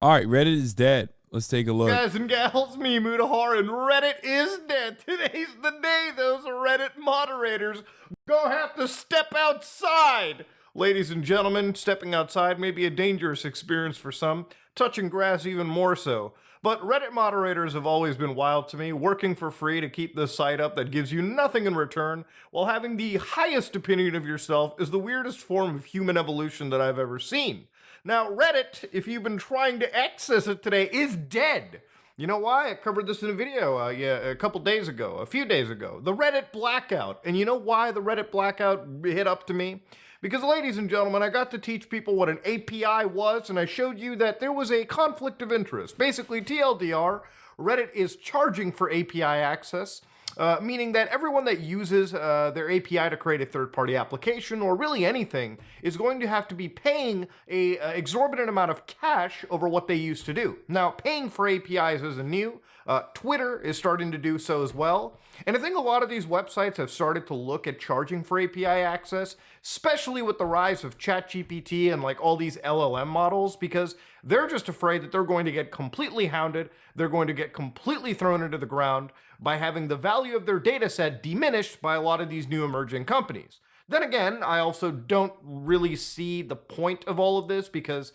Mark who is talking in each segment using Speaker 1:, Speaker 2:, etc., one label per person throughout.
Speaker 1: All right, Reddit is dead. Let's take a look.
Speaker 2: Guys and gals, me, Mudahar, and Reddit is dead. Today's the day those Reddit moderators go have to step outside. Ladies and gentlemen, stepping outside may be a dangerous experience for some, touching grass even more so. But Reddit moderators have always been wild to me, working for free to keep this site up that gives you nothing in return, while having the highest opinion of yourself is the weirdest form of human evolution that I've ever seen. Now, Reddit, if you've been trying to access it today, is dead. You know why? I covered this in a video a few days ago. The Reddit blackout. And you know why the Reddit blackout hit up to me? Because, ladies and gentlemen, I got to teach people what an API was, and I showed you that there was a conflict of interest. Basically, TLDR, Reddit is charging for API access, meaning that everyone that uses their API to create a third-party application, or really anything, is going to have to be paying a exorbitant amount of cash over what they used to do. Now, paying for APIs isn't new. Twitter is starting to do so as well. And I think a lot of these websites have started to look at charging for API access, especially with the rise of ChatGPT and like all these LLM models, because they're just afraid that they're going to get completely hounded. They're going to get completely thrown into the ground by having the value of their data set diminished by a lot of these new emerging companies. Then again, I also don't really see the point of all of this because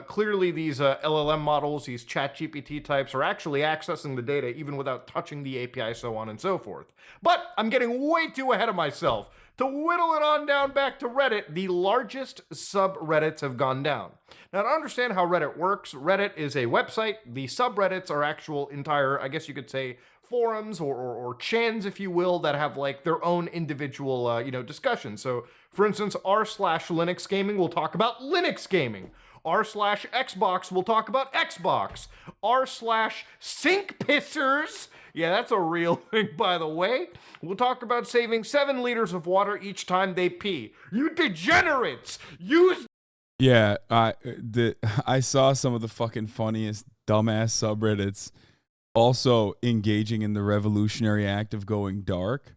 Speaker 2: clearly these LLM models, these ChatGPT types, are actually accessing the data even without touching the API, so on and so forth. But I'm getting way too ahead of myself. To whittle it on down back to Reddit, the largest subreddits have gone down. Now, to understand how Reddit works, Reddit is a website. The subreddits are actual entire, I guess you could say, forums or chans, if you will, that have like their own individual, discussions. So, for instance, r/Linux gaming will talk about Linux gaming. r/Xbox will talk about Xbox. r/sink pissers, yeah, that's a real thing, by the way. We'll talk about saving 7 liters of water each time they pee. You degenerates! Use.
Speaker 1: Yeah, I saw some of the fucking funniest dumbass subreddits also engaging in the revolutionary act of going dark.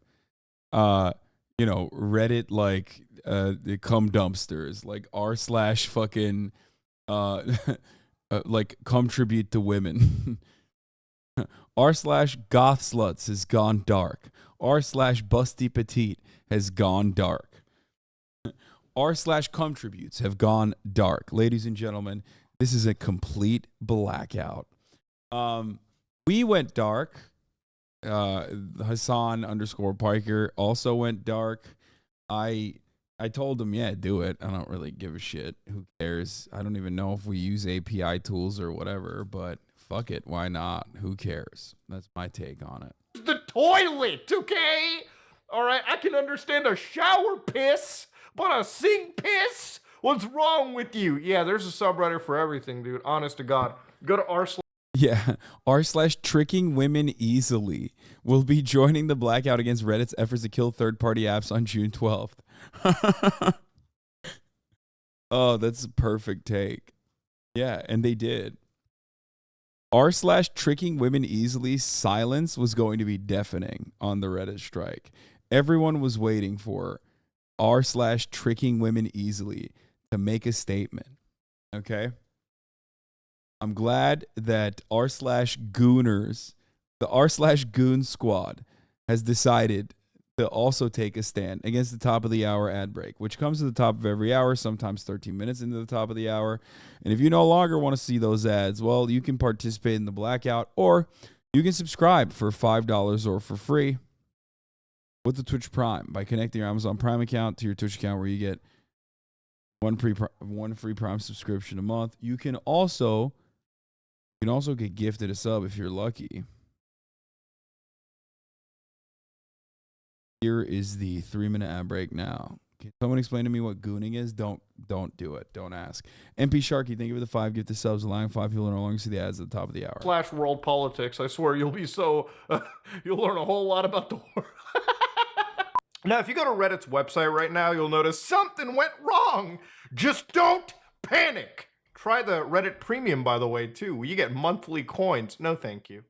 Speaker 1: Reddit, like the cum dumpsters, like r/fucking like cum tribute to women. r/goth sluts has gone dark. r/busty petite has gone dark. r/cum tributes have gone dark. Ladies and gentlemen, this is a complete blackout. We went dark. Hasan_Piker also went dark. I told him, yeah, do it. I don't really give a shit. Who cares? I don't even know if we use API tools or whatever, but fuck it. Why not? Who cares? That's my take on it.
Speaker 2: The toilet, okay? All right, I can understand a shower piss, but a sink piss? What's wrong with you? Yeah, there's a subreddit for everything, dude. Honest to God. Go to r/.
Speaker 1: Yeah, r/tricking women easily will be joining the blackout against Reddit's efforts to kill third-party apps on June 12th. Oh, that's a perfect take. Yeah, and they did. r/tricking women easily silence was going to be deafening on the Reddit strike. Everyone was waiting for r/tricking women easily to make a statement. Okay? I'm glad that r/gooners, the r/goon squad, has decided to also take a stand against the top of the hour ad break, which comes to the top of every hour, sometimes 13 minutes into the top of the hour. And if you no longer want to see those ads, well, you can participate in the blackout, or you can subscribe for $5 or for free with the Twitch Prime by connecting your Amazon Prime account to your Twitch account, where you get one free Prime subscription a month. You can also get gifted a sub if you're lucky. Here is the 3-minute ad break now. Can someone explain to me what gooning is? Don't do it. Don't ask. MP Sharky, thank you for the 5 gifted subs, allowing 5 people to no longer see the ads at the top of the hour.
Speaker 2: /world politics. I swear you'll be so you'll learn a whole lot about the world. Now, if you go to Reddit's website right now, you'll notice something went wrong. Just don't panic. Try the Reddit Premium, by the way, too. You get monthly coins. No, thank you.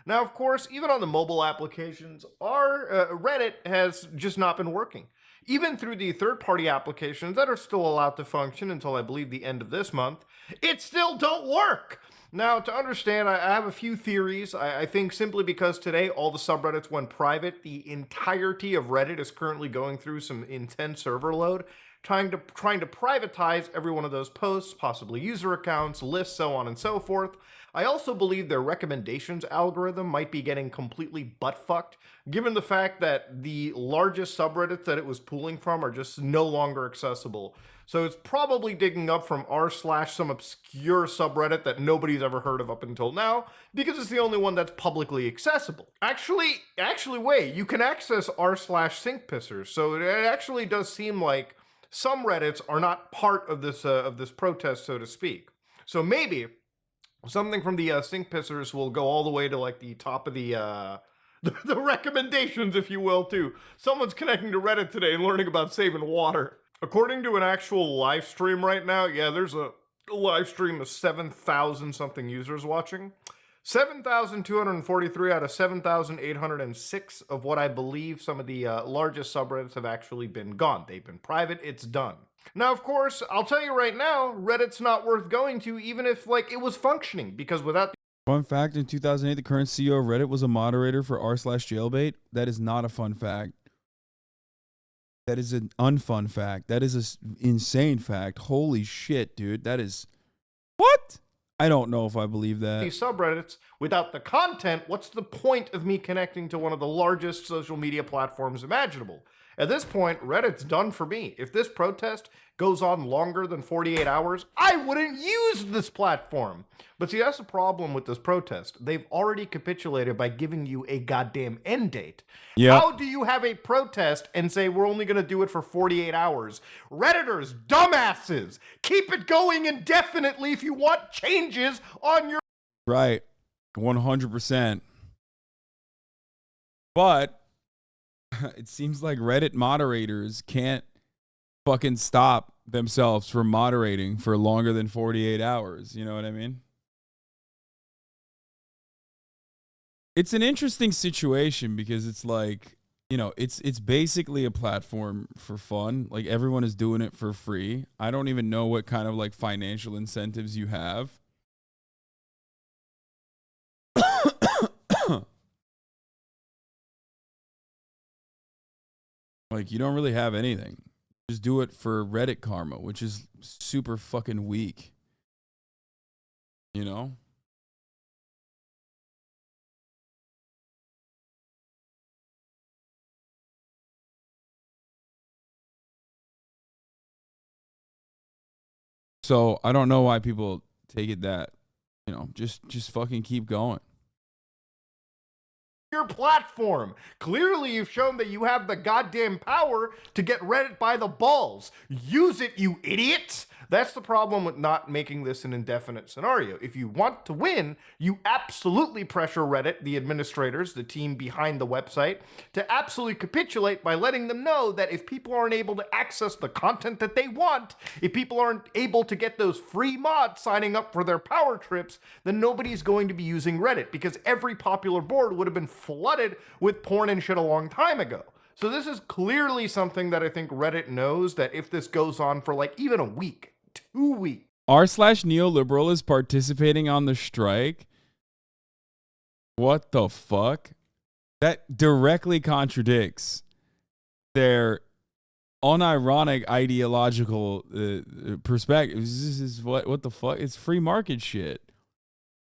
Speaker 2: Now, of course, even on the mobile applications, our Reddit has just not been working. Even through the third party applications that are still allowed to function until I believe the end of this month, it still don't work. Now, to understand, I have a few theories. I think simply because today all the subreddits went private, the entirety of Reddit is currently going through some intense server load, trying to privatize every one of those posts, possibly user accounts, lists, so on and so forth. I also believe their recommendations algorithm might be getting completely butt fucked, given the fact that the largest subreddits that it was pulling from are just no longer accessible. So it's probably digging up from r slash some obscure subreddit that nobody's ever heard of up until now, because it's the only one that's publicly accessible. Actually, wait, you can access r slash sink pissers, so it actually does seem like some Reddits are not part of this protest, so to speak. So maybe something from the sink pissers will go all the way to like the top of the recommendations, if you will, too. Someone's connecting to Reddit today and learning about saving water. According to an actual live stream right now, yeah, there's a live stream of 7,000 something users watching. 7,243 out of 7,806 of what I believe some of the largest subreddits have actually been gone. They've been private, it's done. Now, of course, I'll tell you right now, Reddit's not worth going to, even if, like, it was functioning, because without...
Speaker 1: Fun fact, in 2008, the current CEO of Reddit was a moderator for r/jailbait. That is not a fun fact. That is an unfun fact. That is an insane fact. Holy shit, dude. That is... What? I don't know if I believe that.
Speaker 2: These subreddits, without the content, what's the point of me connecting to one of the largest social media platforms imaginable? At this point, Reddit's done for me. If this protest goes on longer than 48 hours, I wouldn't use this platform. But see, that's the problem with this protest. They've already capitulated by giving you a goddamn end date.
Speaker 1: Yep.
Speaker 2: How do you have a protest and say we're only going to do it for 48 hours? Redditors, dumbasses, keep it going indefinitely if you want changes on your...
Speaker 1: Right. 100%. But it seems like Reddit moderators can't fucking stop themselves from moderating for longer than 48 hours. You know what I mean? It's an interesting situation because it's like, you know, it's basically a platform for fun. Like everyone is doing it for free. I don't even know what kind of like financial incentives you have. Like, you don't really have anything. Just do it for Reddit karma, which is super fucking weak. You know? So, I don't know why people take it that, you know, just fucking keep going.
Speaker 2: Your platform. Clearly, you've shown that you have the goddamn power to get Reddit by the balls. Use it, you idiots. That's the problem with not making this an indefinite scenario. If you want to win, you absolutely pressure Reddit, the administrators, the team behind the website, to absolutely capitulate by letting them know that if people aren't able to access the content that they want, if people aren't able to get those free mods signing up for their power trips, then nobody's going to be using Reddit, because every popular board would have been flooded with porn and shit a long time ago. So this is clearly something that I think Reddit knows, that if this goes on for like even a week, 2 weeks.
Speaker 1: r/neoliberal is participating on the strike. What the fuck? That directly contradicts their unironic ideological perspective. This is what the fuck? It's free market shit.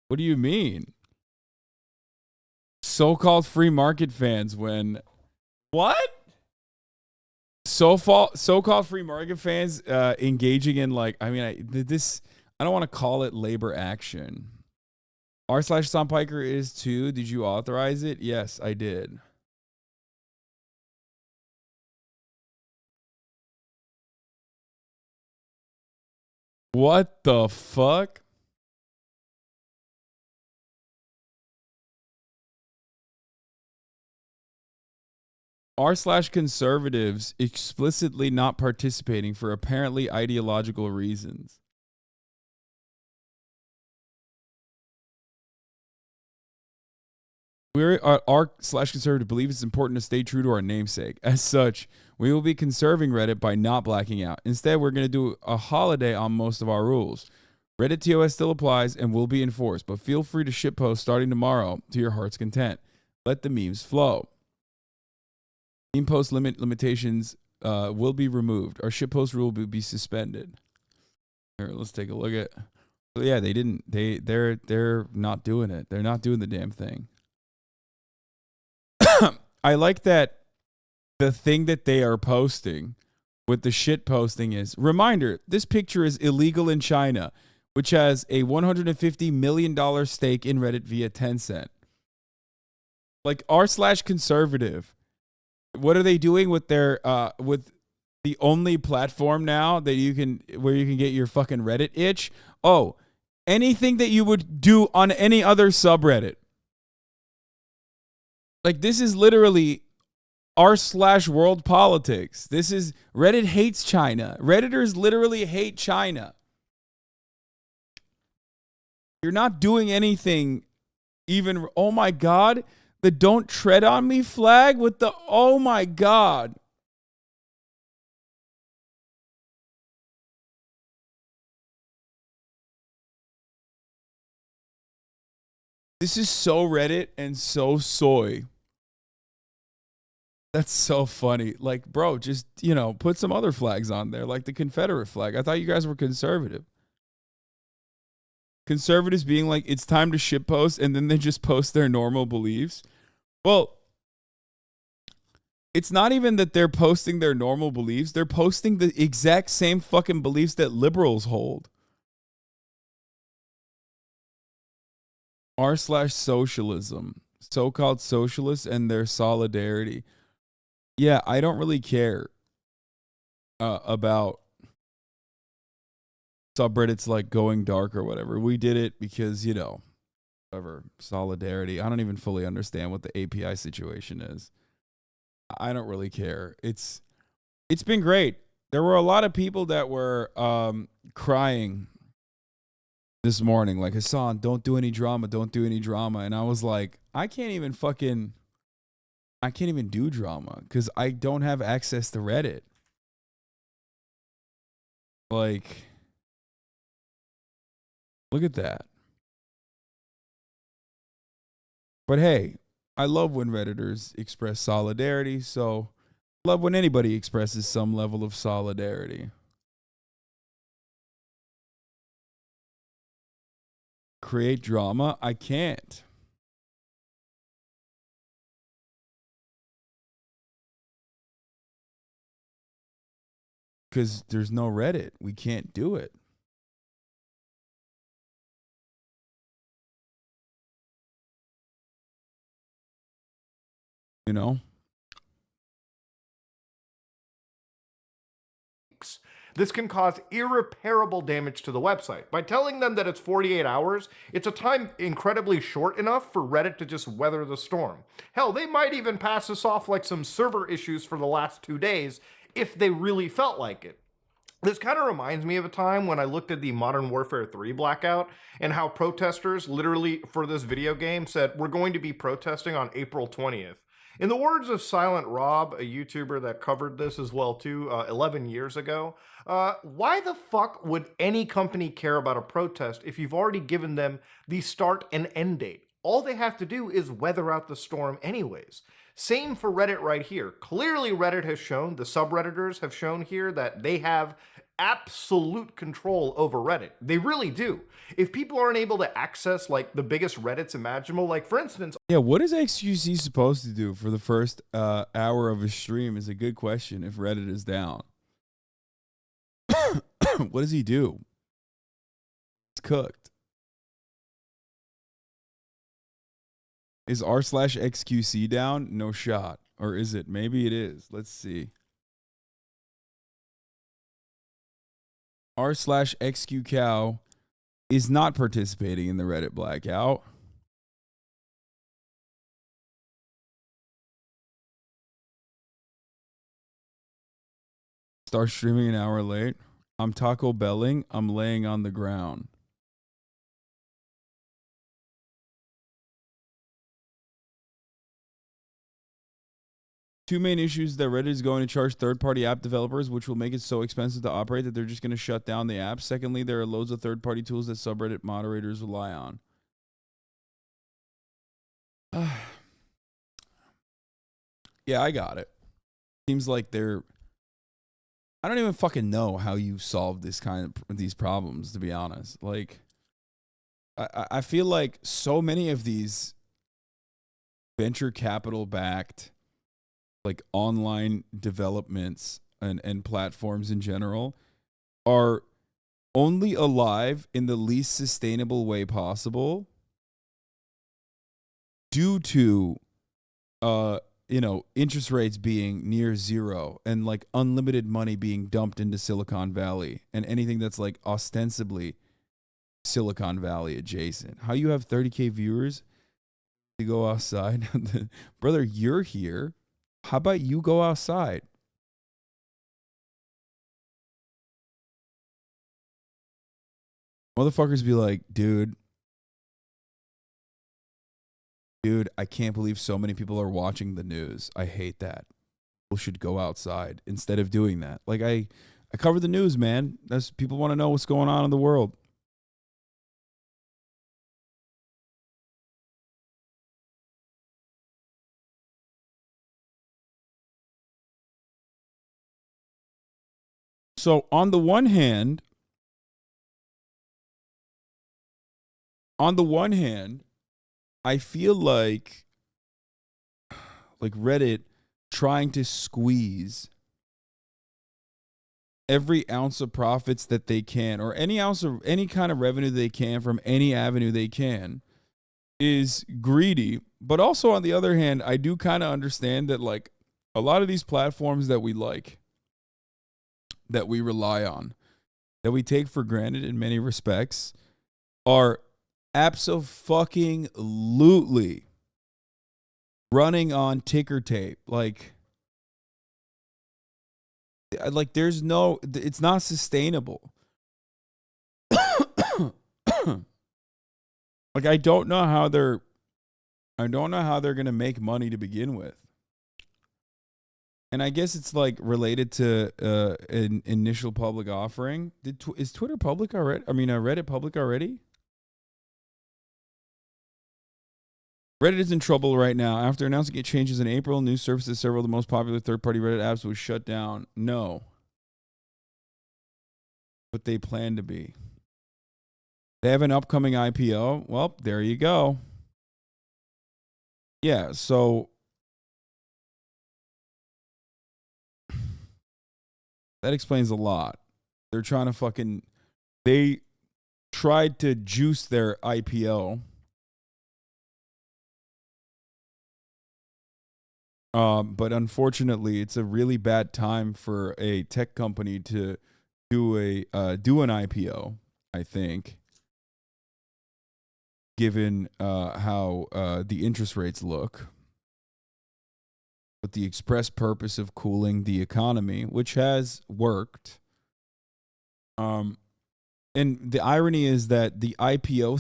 Speaker 1: What do you mean? So-called free market fans when what? So-called free market fans engaging in like, I mean, I don't want to call it labor action. r/Sonpiker is too. Did you authorize it? Yes, I did. What the fuck? r/conservatives explicitly not participating for apparently ideological reasons. We're r/conservative believe it's important to stay true to our namesake. As such, we will be conserving Reddit by not blacking out. Instead, we're going to do a holiday on most of our rules. Reddit TOS still applies and will be enforced, but feel free to shitpost starting tomorrow to your heart's content. Let the memes flow. Meme post limitations will be removed. Our shitpost rule will be suspended. Here, let's take a look at. So yeah, they didn't. They're not doing it. They're not doing the damn thing. I like that the thing that they are posting with the shit posting is, reminder, this picture is illegal in China, which has a $150 million stake in Reddit via Tencent. Like r/conservative. What are they doing with their with the only platform now that you can where you can get your fucking Reddit itch? Oh, anything that you would do on any other subreddit. Like, this is literally r/world politics. This is Reddit hates China. Redditors literally hate China. You're not doing anything even, oh my God, the don't tread on me flag with the, oh my God. This is so Reddit and so soy. That's so funny. Like, bro, just, put some other flags on there, like the Confederate flag. I thought you guys were conservative. Conservatives being like, it's time to shitpost, and then they just post their normal beliefs. Well, it's not even that they're posting their normal beliefs. They're posting the exact same fucking beliefs that liberals hold. r/socialism. So-called socialists and their solidarity. Yeah, I don't really care about subreddits like going dark or whatever. We did it because, whatever, solidarity. I don't even fully understand what the API situation is. I don't really care. It's been great. There were a lot of people that were crying this morning, like, Hasan, don't do any drama, don't do any drama. And I was like, I can't even do drama because I don't have access to Reddit. Like, look at that. But hey, I love when Redditors express solidarity, so I love when anybody expresses some level of solidarity. Create drama? I can't. Because there's no Reddit. We can't do it.
Speaker 2: This can cause irreparable damage to the website. By telling them that it's 48 hours, it's a time incredibly short enough for Reddit to just weather the storm. Hell, they might even pass this off like some server issues for the last 2 days if they really felt like it. This kind of reminds me of a time when I looked at the Modern Warfare 3 Blackout and how protesters literally for this video game said, we're going to be protesting on April 20th. In the words of Silent Rob, a YouTuber that covered this as well too, 11 years ago, why the fuck would any company care about a protest if you've already given them the start and end date? All they have to do is weather out the storm anyways. Same for Reddit right here. Clearly Reddit has shown, the subredditors have shown here that they have absolute control over Reddit. They really do. If people aren't able to access like the biggest Reddits imaginable, like for instance...
Speaker 1: Yeah, what is XQC supposed to do for the first hour of a stream is a good question if Reddit is down. What does he do? It's cooked. Is r/XQC down? No shot. Or is it? Maybe it is. Let's see. r/XQCow is not participating in the Reddit blackout. Start streaming an hour late. I'm Taco Belling. I'm laying on the ground. Two main issues that Reddit is going to charge third-party app developers, which will make it so expensive to operate that they're just going to shut down the app. Secondly, there are loads of third-party tools that subreddit moderators rely on. Yeah, I got it. Seems like they're... I don't even fucking know how you solve this kind of these problems, to be honest. Like, I feel like so many of these venture capital backed like online developments and platforms in general are only alive in the least sustainable way possible due to interest rates being near zero and like unlimited money being dumped into Silicon Valley and anything that's like ostensibly Silicon Valley adjacent. How you have 30K viewers to go outside? Brother, you're here. How about you go outside? Motherfuckers be like, dude, I can't believe so many people are watching the news. I hate that. People should go outside instead of doing that. Like I cover the news, man. That's people want to know what's going on in the world. So on the one hand, I feel like Reddit trying to squeeze every ounce of profits that they can, or any ounce of any kind of revenue they can from any avenue they can, is greedy. But also on the other hand, I do kind of understand that like a lot of these platforms that we like, that we rely on, that we take for granted in many respects, are abso-fucking-lutely running on ticker tape. Like there's no, it's not sustainable. Like I don't know how they're going to make money to begin with. And I guess it's like related to an initial public offering. Is Twitter public already? I mean, Reddit public already? Reddit is in trouble right now. After announcing it changes in April, news services, several of the most popular third-party Reddit apps was shut down. No. But they plan to be. They have an upcoming IPO. Well, there you go. Yeah, so that explains a lot. They're trying to they tried to juice their IPO. But unfortunately, it's a really bad time for a tech company to do an IPO, I think, given how the interest rates look, with the express purpose of cooling the economy, which has worked. And the irony is that the IPO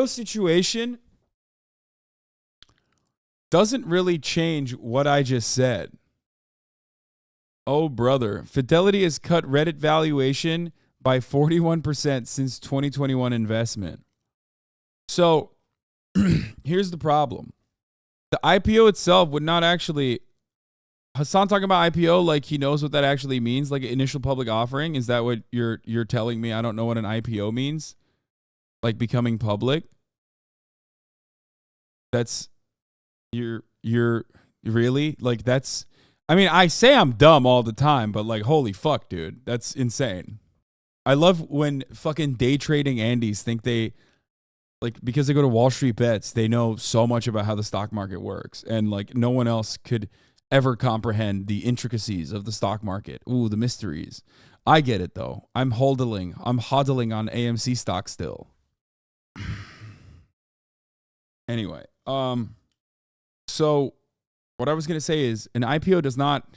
Speaker 1: situation doesn't really change what I just said. Oh, brother. Fidelity has cut Reddit valuation by 41% since 2021 investment. So here's the problem. The IPO itself would not actually... Hasan talking about IPO like he knows what that actually means, like an initial public offering. Is that what you're telling me? I don't know what an IPO means? Like becoming public? That's... You're really like that's, I mean, I say I'm dumb all the time, but like, holy fuck, dude, that's insane. I love when fucking day trading Andes think they like, because they go to Wall Street Bets, they know so much about how the stock market works, and like no one else could ever comprehend the intricacies of the stock market. Ooh, the mysteries. I get it though. I'm hodling on AMC stock still. Anyway, so what I was going to say is an IPO does not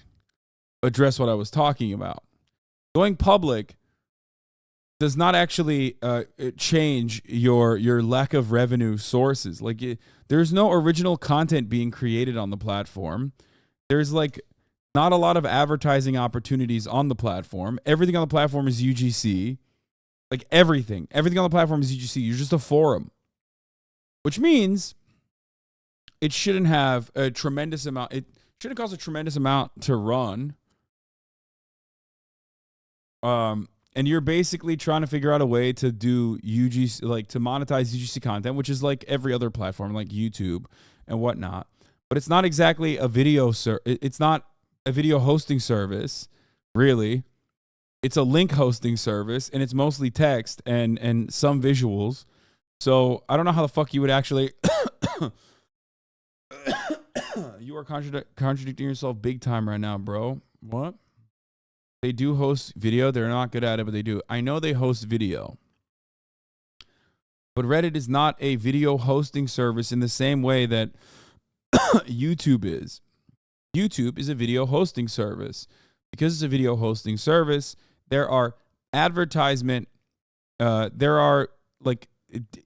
Speaker 1: address what I was talking about. Going public does not actually change your lack of revenue sources. Like There's no original content being created on the platform. There's like not a lot of advertising opportunities on the platform. Everything on the platform is UGC. Like everything on the platform is UGC. You're just a forum, which means it shouldn't have a tremendous amount. It shouldn't cost a tremendous amount to run. And you're basically trying to figure out a way to do UGC, like to monetize UGC content, which is like every other platform, like YouTube and whatnot. But it's not exactly a video. It's not a video hosting service, really. It's a link hosting service, and it's mostly text and some visuals. So I don't know how the fuck you would actually. You are contradicting yourself big time right now, bro. What? They do host video. They're not good at it, but they do. I know they host video. But Reddit is not a video hosting service in the same way that YouTube is. YouTube is a video hosting service. Because it's a video hosting service, there are advertisement, there are like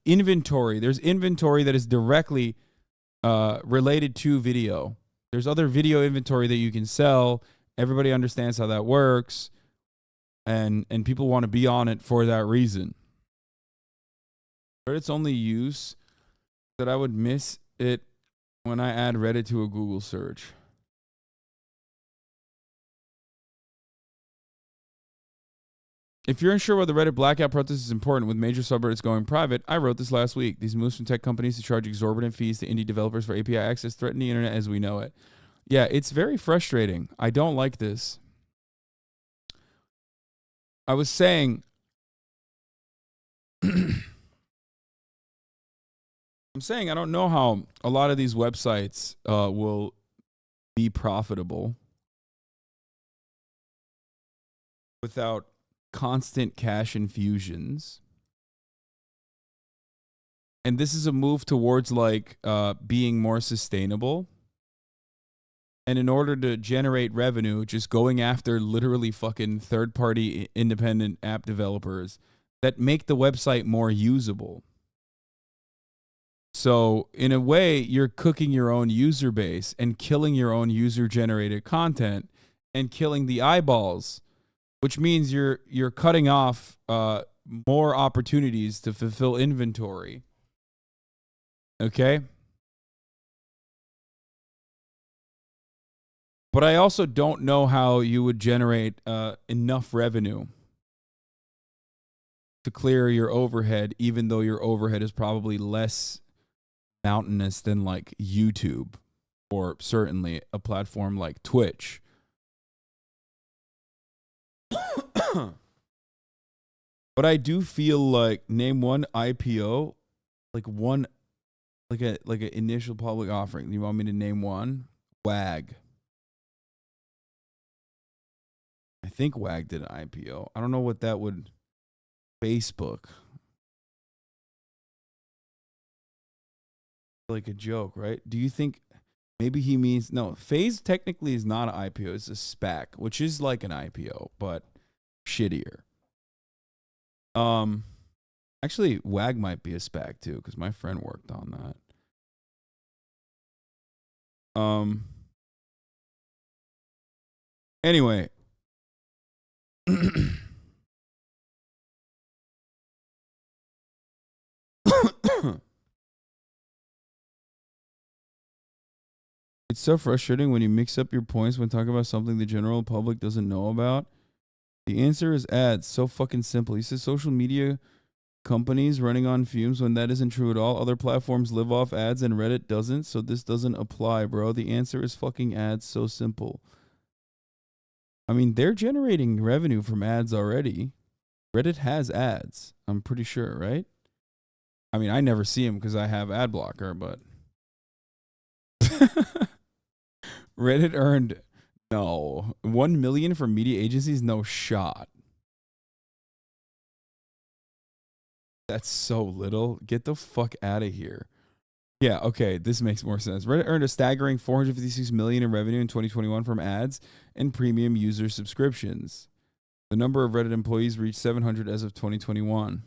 Speaker 1: inventory. There's inventory that is directly related to video. There's other video inventory that you can sell. Everybody understands how that works, and people want to be on it for that reason. Reddit's only use that I would miss it when I add Reddit to a Google search. If you're unsure whether the Reddit blackout protest is important with major subreddits going private, I wrote this last week. These moves from tech companies to charge exorbitant fees to indie developers for API access threaten the internet as we know it. Yeah, it's very frustrating. I don't like this. I was saying, I don't know how a lot of these websites will be profitable without constant cash infusions. And this is a move towards like being more sustainable. And in order to generate revenue, just going after literally fucking third-party independent app developers that make the website more usable. So in a way, you're cooking your own user base and killing your own user-generated content and killing the eyeballs, which means you're cutting off more opportunities to fulfill inventory. Okay? But I also don't know how you would generate enough revenue to clear your overhead, even though your overhead is probably less mountainous than like YouTube or certainly a platform like Twitch. But I do feel like name one IPO, like an initial public offering. You want me to name one? WAG. I think WAG did an IPO. I don't know what that would. Facebook. Like a joke, right? Do you think maybe he means no? Phase technically is not an IPO. It's a SPAC, which is like an IPO, but shittier. Actually, WAG might be a SPAC too, because my friend worked on that. Anyway. It's so frustrating when you mix up your points when talking about something the general public doesn't know about. The answer is ads. So fucking simple. He says social media companies running on fumes when that isn't true at all. Other platforms live off ads and Reddit doesn't, so this doesn't apply, bro. The answer is fucking ads. So simple. I mean, they're generating revenue from ads already. Reddit has ads, I'm pretty sure, right? I mean, I never see them because I have ad blocker, but Reddit earned 1 million from media agencies. No shot. That's so little. Get the fuck out of here. Yeah, okay, this makes more sense. Reddit earned a staggering 456 million in revenue in 2021 from ads and premium user subscriptions. The number of Reddit employees reached 700 as of 2021.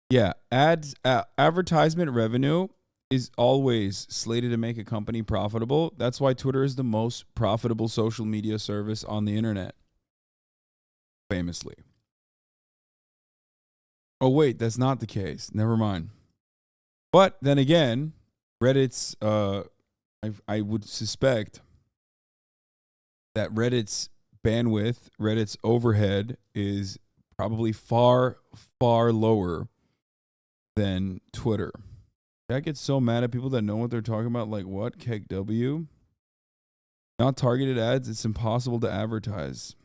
Speaker 1: Yeah, advertisement revenue is always slated to make a company profitable. That's why Twitter is the most profitable social media service on the internet, famously. Oh wait, that's not the case. Never mind. But then again, Reddit's I would suspect that Reddit's bandwidth, Reddit's overhead is probably far, far lower than Twitter. I get so mad at people that know what they're talking about. Like, what? Keg W? Not targeted ads. It's impossible to advertise.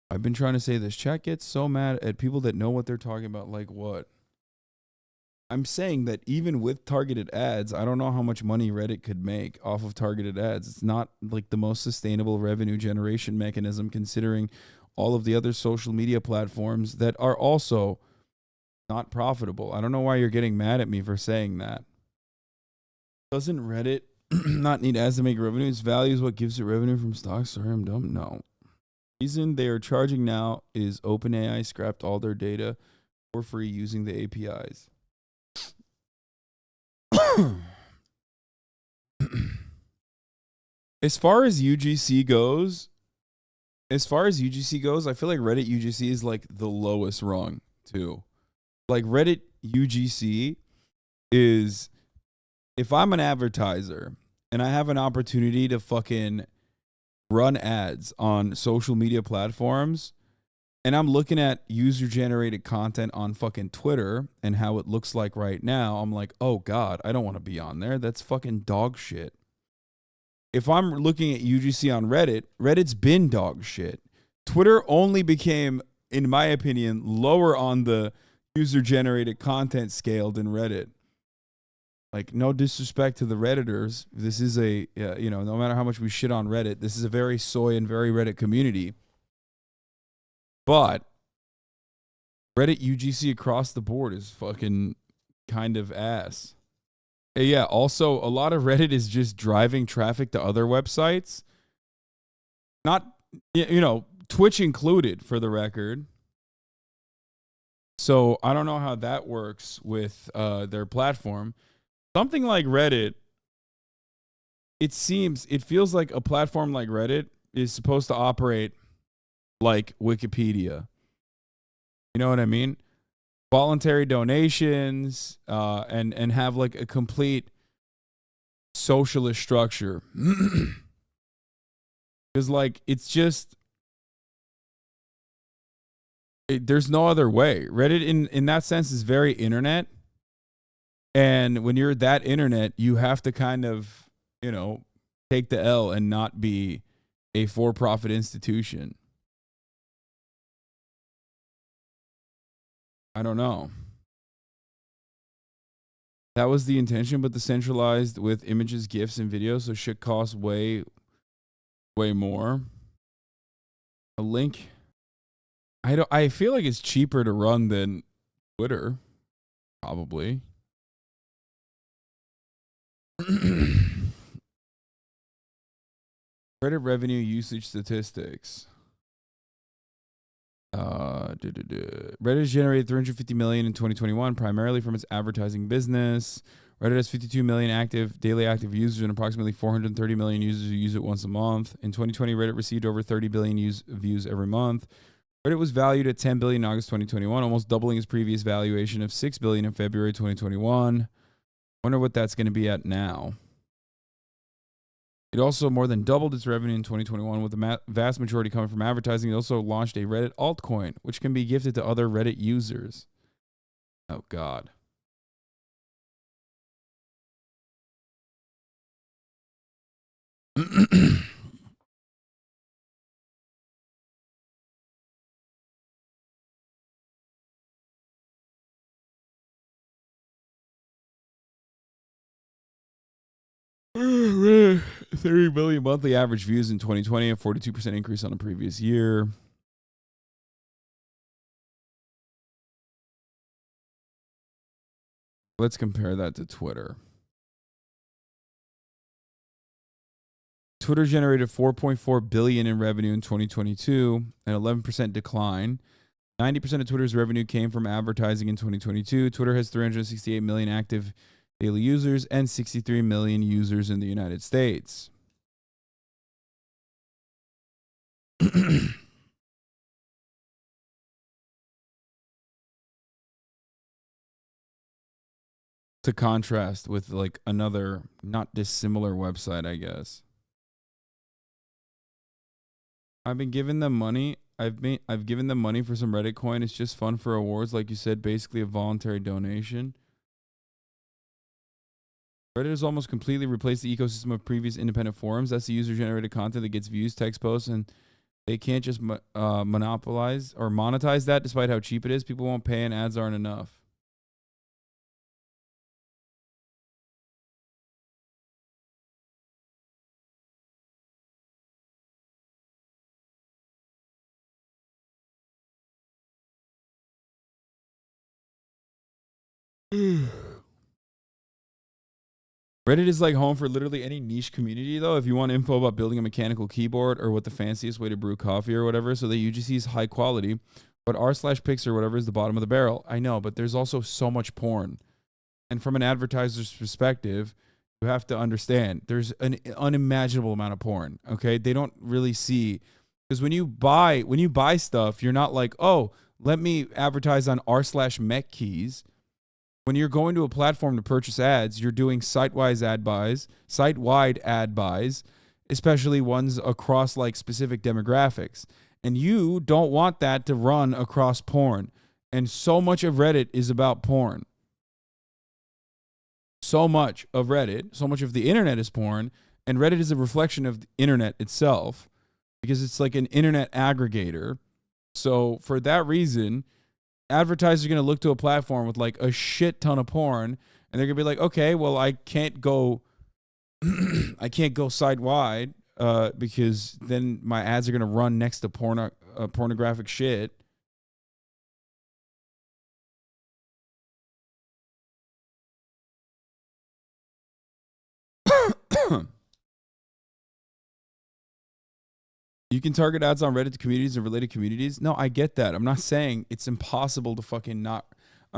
Speaker 1: I've been trying to say this. Chat gets so mad at people that know what they're talking about. Like, what? I'm saying that even with targeted ads, I don't know how much money Reddit could make off of targeted ads. It's not like the most sustainable revenue generation mechanism, considering all of the other social media platforms that are also not profitable. I don't know why you're getting mad at me for saying that. Doesn't Reddit not need ads to make revenue? Its value is what gives it revenue from stocks. Sorry, I'm dumb. No. The reason they are charging now is OpenAI scrapped all their data for free using the APIs. As far as UGC goes, I feel like Reddit UGC is like the lowest rung too. Like Reddit UGC is, if I'm an advertiser and I have an opportunity to fucking run ads on social media platforms, and I'm looking at user generated content on fucking Twitter and how it looks like right now, I'm like, oh God, I don't want to be on there. That's fucking dog shit. If I'm looking at UGC on Reddit, Reddit's been dog shit. Twitter only became, in my opinion, lower on the user generated content scale than Reddit. Like, no disrespect to the Redditors. This is no matter how much we shit on Reddit, this is a very soy and very Reddit community. But Reddit UGC across the board is fucking kind of ass. Yeah, also, a lot of Reddit is just driving traffic to other websites. Not, Twitch included, for the record. So I don't know how that works with their platform. Something like Reddit, it feels like a platform like Reddit is supposed to operate like Wikipedia. You know what I mean? Voluntary donations, and have like a complete socialist structure. Because like it's just there's no other way. Reddit in that sense is very internet. And when you're that internet, you have to kind of, take the L and not be a for-profit institution. I don't know. That was the intention, but the centralized with images, GIFs, and videos, so shit costs way, way more. A link. I feel like it's cheaper to run than Twitter, probably. Reddit revenue usage statistics. Reddit generated $350 million in 2021, primarily from its advertising business. Reddit has 52 million daily active users and approximately 430 million users who use it once a month. In 2020, Reddit received over 30 billion views every month. Reddit was valued at $10 billion in August 2021, almost doubling its previous valuation of $6 billion in February 2021. Wonder what that's going to be at now. It also more than doubled its revenue in 2021, with the vast majority coming from advertising. It also launched a Reddit altcoin, which can be gifted to other Reddit users. Oh, God. $30 billion monthly average views in 2020, a 42% increase on the previous year. Let's compare that to Twitter. Twitter generated $4.4 billion in revenue in 2022, an 11% decline. 90% of Twitter's revenue came from advertising in 2022. Twitter has 368 million active daily users and 63 million users in the United States. To contrast with like another not dissimilar website, I guess. I've been giving them money. I've given them money for some Reddit coin. It's just fun for awards, like you said, basically a voluntary donation. Reddit has almost completely replaced the ecosystem of previous independent forums. That's the user-generated content that gets views, text posts, and they can't just monopolize or monetize that despite how cheap it is. People won't pay and ads aren't enough. Reddit is like home for literally any niche community, though. If you want info about building a mechanical keyboard or what the fanciest way to brew coffee or whatever, so the UGC is high quality, but r/pics or whatever is the bottom of the barrel. I know, but there's also so much porn. And from an advertiser's perspective, you have to understand there's an unimaginable amount of porn. Okay, they don't really see, because when you buy stuff, you're not like, oh, let me advertise on r/mech keys. When you're going to a platform to purchase ads, you're doing site-wide ad buys, especially ones across like specific demographics. And you don't want that to run across porn. And so much of Reddit is about porn. So much of Reddit, so much of the internet is porn, and Reddit is a reflection of the internet itself because it's like an internet aggregator. So for that reason, advertisers are going to look to a platform with like a shit ton of porn, and they're going to be like, okay, well, I can't go site wide because then my ads are going to run next to pornographic shit. You can target ads on Reddit communities and related communities. No, I get that. I'm not saying it's impossible to I'm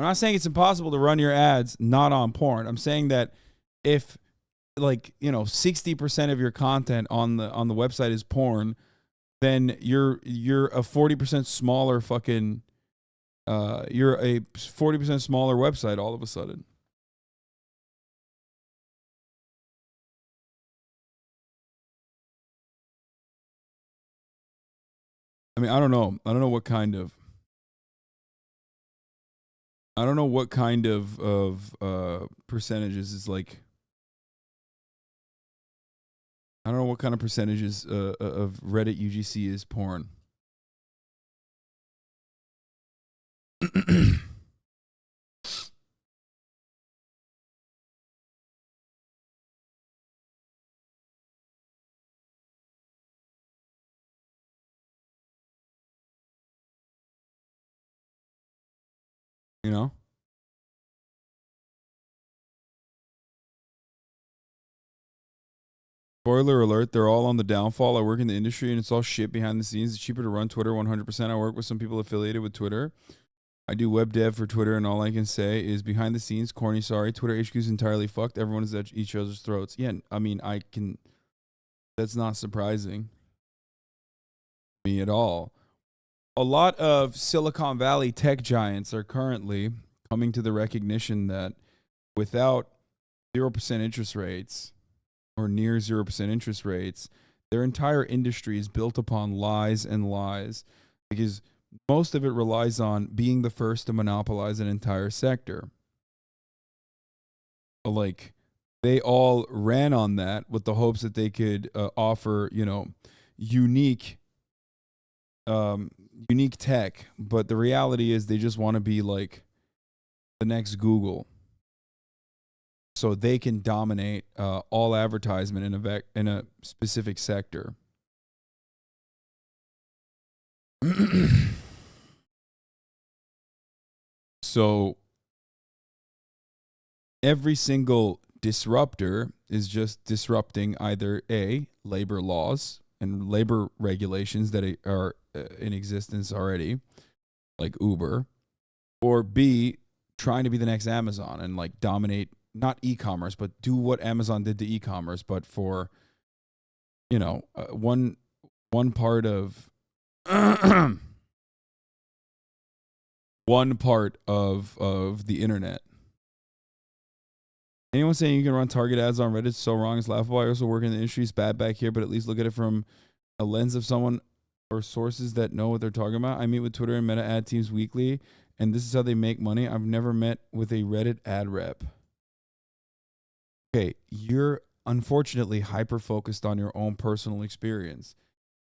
Speaker 1: not saying it's impossible to run your ads not on porn. I'm saying that if 60% of your content on the website is porn, then you're a 40% smaller you're a 40% smaller website all of a sudden. I mean, I don't know. I don't know what kind of percentages is like. I don't know what kind of percentages of Reddit UGC is porn. You know? Spoiler alert, they're all on the downfall. I work in the industry and it's all shit behind the scenes. It's cheaper to run Twitter 100%. I work with some people affiliated with Twitter. I do web dev for Twitter, and all I can say is behind the scenes, corny, sorry. Twitter HQ is entirely fucked. Everyone is at each other's throats. Yeah, I mean, that's not surprising me at all. A lot of Silicon Valley tech giants are currently coming to the recognition that without 0% interest rates or near 0% interest rates, their entire industry is built upon lies and lies, because most of it relies on being the first to monopolize an entire sector. Like, they all ran on that with the hopes that they could offer, unique tech. But the reality is they just want to be like the next Google, so they can dominate all advertisement in a specific sector. So every single disruptor is just disrupting either A, labor laws and labor regulations that are in existence already, like Uber, or B, trying to be the next Amazon and like dominate not e-commerce, but do what Amazon did to e-commerce, but for one part of one part of the internet. Anyone saying you can run target ads on Reddit is so wrong. It's laughable. I also work in the industry. It's bad back here, but at least look at it from a lens of someone or sources that know what they're talking about. I meet with Twitter and Meta ad teams weekly, and this is how they make money. I've never met with a Reddit ad rep. Okay, you're unfortunately hyper focused on your own personal experience.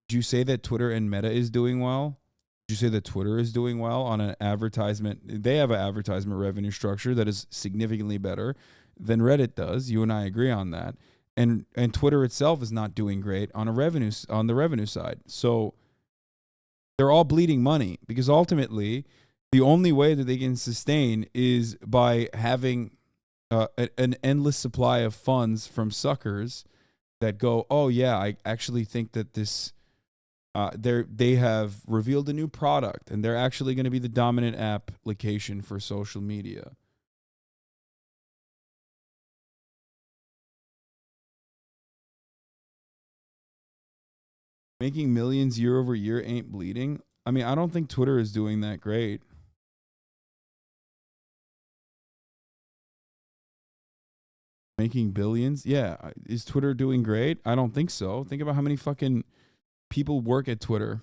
Speaker 1: Did you say that Twitter and Meta is doing well? Did you say that Twitter is doing well on an advertisement? They have an advertisement revenue structure that is significantly better than Reddit does. You and I agree on that. And Twitter itself is not doing great on the revenue side. So they're all bleeding money because ultimately the only way that they can sustain is by having an endless supply of funds from suckers that go, oh yeah, I actually think that this they have revealed a new product and they're actually going to be the dominant application for social media. Making millions year over year ain't bleeding. I mean, I don't think Twitter is doing that great. Making billions? Yeah. Is Twitter doing great? I don't think so. Think about how many fucking people work at Twitter.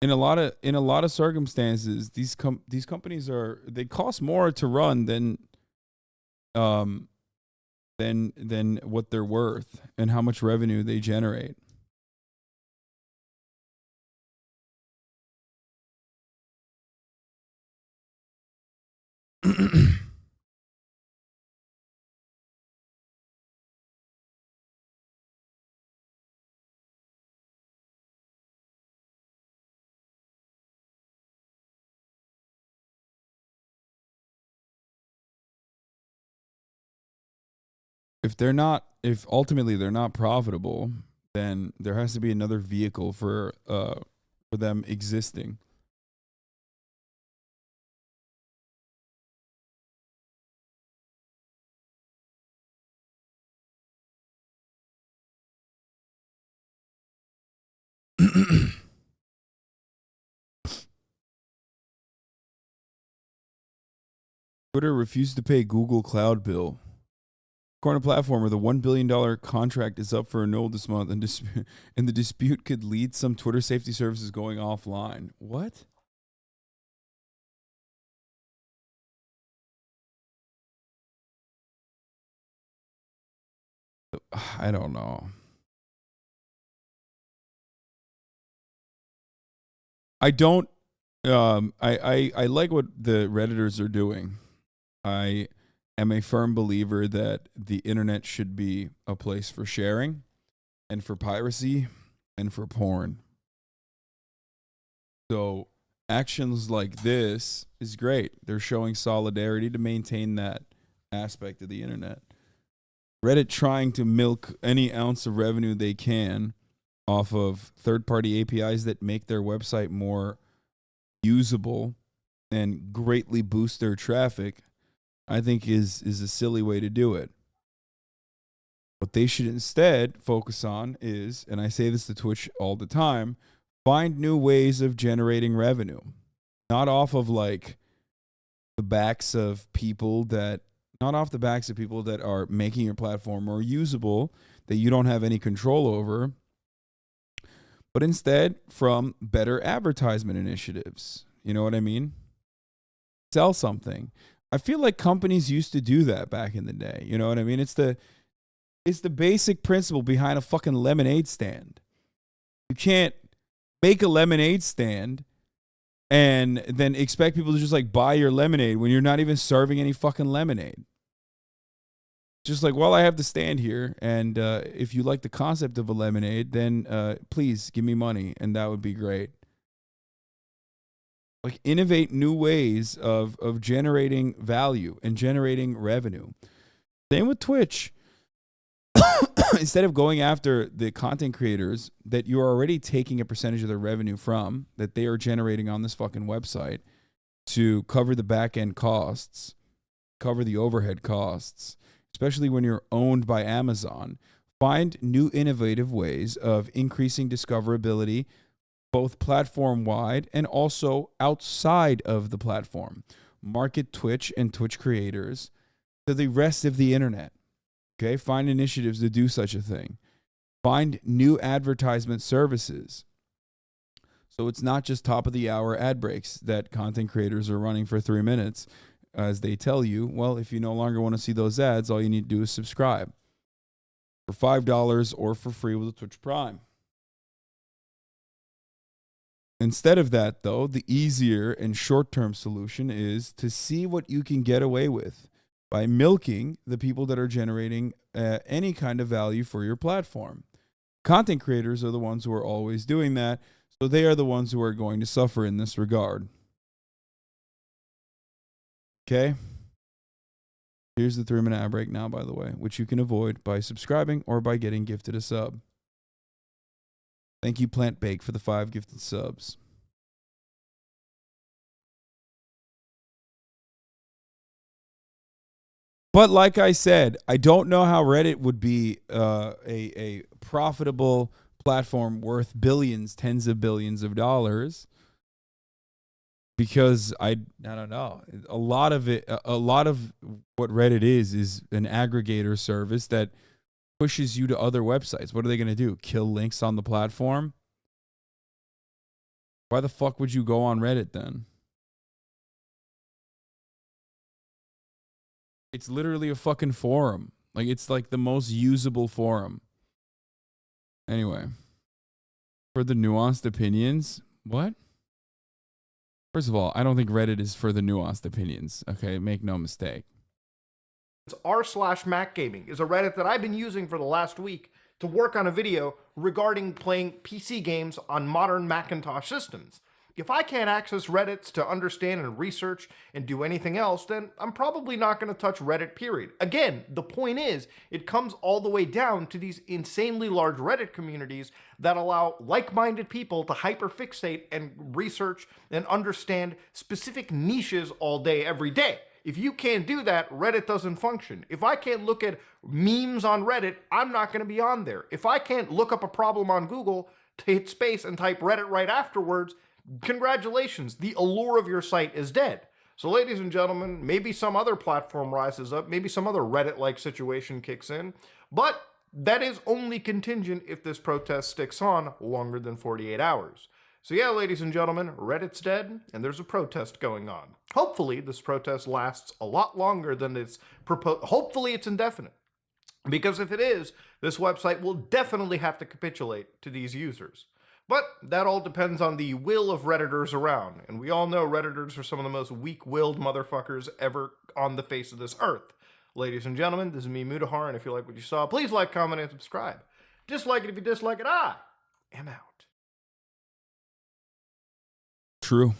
Speaker 1: In a lot of circumstances, these companies they cost more to run than what they're worth and how much revenue they generate. If ultimately they're not profitable, then there has to be another vehicle for them existing. Twitter refused to pay Google Cloud bill. According to Platformer, the $1 billion contract is up for renewal this month, and the dispute could lead some Twitter safety services going offline. What? I don't know. I don't. I like what the Redditors are doing. I am a firm believer that the internet should be a place for sharing and for piracy and for porn. So actions like this is great. They're showing solidarity to maintain that aspect of the internet. Reddit trying to milk any ounce of revenue they can off of third-party APIs that make their website more usable and greatly boost their traffic, I think is a silly way to do it. What they should instead focus on is, and I say this to Twitch all the time, find new ways of generating revenue. Not off of like the backs of people that are making your platform more usable that you don't have any control over, but instead from better advertisement initiatives. You know what I mean? Sell something. I feel like companies used to do that back in the day. You know what I mean? It's the basic principle behind a fucking lemonade stand. You can't make a lemonade stand and then expect people to just like buy your lemonade when you're not even serving any fucking lemonade. Just like, well, I have the stand here, and if you like the concept of a lemonade, then please give me money, and that would be great. Like, innovate new ways of generating value and generating revenue. Same with Twitch. instead of going after the content creators that you're already taking a percentage of their revenue from, that they are generating on this fucking website to cover the back end costs, cover the overhead costs, especially when you're owned by Amazon, find new innovative ways of increasing discoverability, both platform wide and also outside of the platform. Market Twitch and Twitch creators to the rest of the internet. Okay, find initiatives to do such a thing. Find new advertisement services. So it's not just top of the hour ad breaks that content creators are running for 3 minutes as they tell you, well, if you no longer want to see those ads, all you need to do is subscribe for $5 or for free with a Twitch Prime. Instead of that, though, the easier and short-term solution is to see what you can get away with by milking the people that are generating any kind of value for your platform. Content creators are the ones who are always doing that, so they are the ones who are going to suffer in this regard. Okay? Here's the 3-minute ad break now, by the way, which you can avoid by subscribing or by getting gifted a sub. Thank you, Plant Bake, for the 5 gifted subs. But like I said, I don't know how Reddit would be a profitable platform worth billions, tens of billions of dollars, because I don't know. A lot of what Reddit is an aggregator service that pushes you to other websites. What are they going to do? Kill links on the platform? Why the fuck would you go on Reddit then? It's literally a fucking forum. Like, it's like the most usable forum. Anyway, for the nuanced opinions, what? First of all, I don't think Reddit is for the nuanced opinions. Okay, make no mistake.
Speaker 2: r/MacGaming is a Reddit that I've been using for the last week to work on a video regarding playing PC games on modern Macintosh systems. If I can't access Reddits to understand and research and do anything else, then I'm probably not going to touch Reddit, period. Again, the point is, it comes all the way down to these insanely large Reddit communities that allow like-minded people to hyperfixate and research and understand specific niches all day, every day. If you can't do that, Reddit doesn't function. If I can't look at memes on Reddit, I'm not going to be on there. If I can't look up a problem on Google, hit space and type Reddit right afterwards, congratulations, the allure of your site is dead. So ladies and gentlemen, maybe some other platform rises up, maybe some other Reddit-like situation kicks in, but that is only contingent if this protest sticks on longer than 48 hours. So yeah, ladies and gentlemen, Reddit's dead, and there's a protest going on. Hopefully, this protest lasts a lot longer than it's proposed. Hopefully, it's indefinite. Because if it is, this website will definitely have to capitulate to these users. But that all depends on the will of Redditors around, and we all know Redditors are some of the most weak-willed motherfuckers ever on the face of this earth. Ladies and gentlemen, this is me, Mutahar, and if you like what you saw, please like, comment, and subscribe. Dislike it if you dislike it. I am out.
Speaker 1: True.